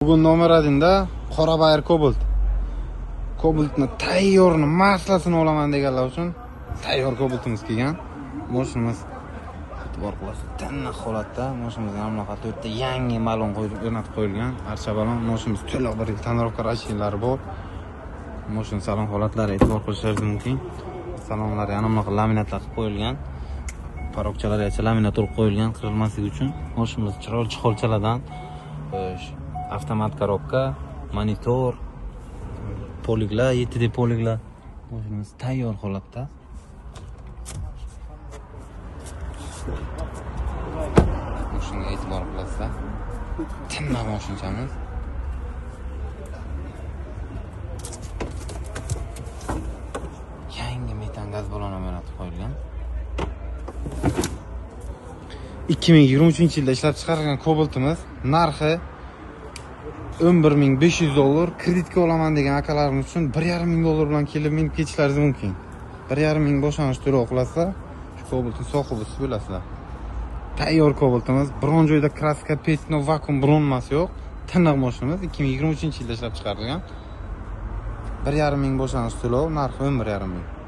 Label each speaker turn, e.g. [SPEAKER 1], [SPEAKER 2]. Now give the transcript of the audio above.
[SPEAKER 1] Bugun Nomeradinda Qorabayir Cobalt. Cobaltni tayyorni maslasini olaman deganlar uchun tayyor Cobaltimiz kelgan. Mashinamiz e'tibor qilasiz. Tiniq holatda mashinamizga hamma to'rtta yangi malon qo'yib o'rnatib qo'yilgan. Archa balon mashinamiz to'liq bir yil tonirovka rashinlari bor. Mashina salon holatlari e'tibor qilishingiz mumkin. Salonlar yana bunaqa laminatlar qilib qo'yilgan. Parokchalargacha laminat urib qo'yilgan qirilmasligi uchun. Mashinamiz chiroyli chixolchalardan avtomat korobka, monitor, poliglar, 7D poliglar. Mashinamiz tayyor holatda. Mashinaga e'tibor qilasizlar. Tinma mashinamiz. Yangi metan gaz baloni o'rnatib qo'yilgan. 2023-yilda ishlab chiqarilgan Cobaltimiz narxi $11.500. Kreditga olaman degan akalarimiz uchun $1.500 bilan kelib minib ketishlaringiz mumkin. $1.500 boshlanish to'lov qilasizlar, shu Cobaltning sohibisi bo'lasizlar. Tayyor Cobaltimiz, biron joyda kraska, petno, vakuum bronmasi yo'q. Tiniq mashinamiz 2023-yilda ishlab chiqarilgan. $1.500 boshlanish to'lov, narxi $11.500.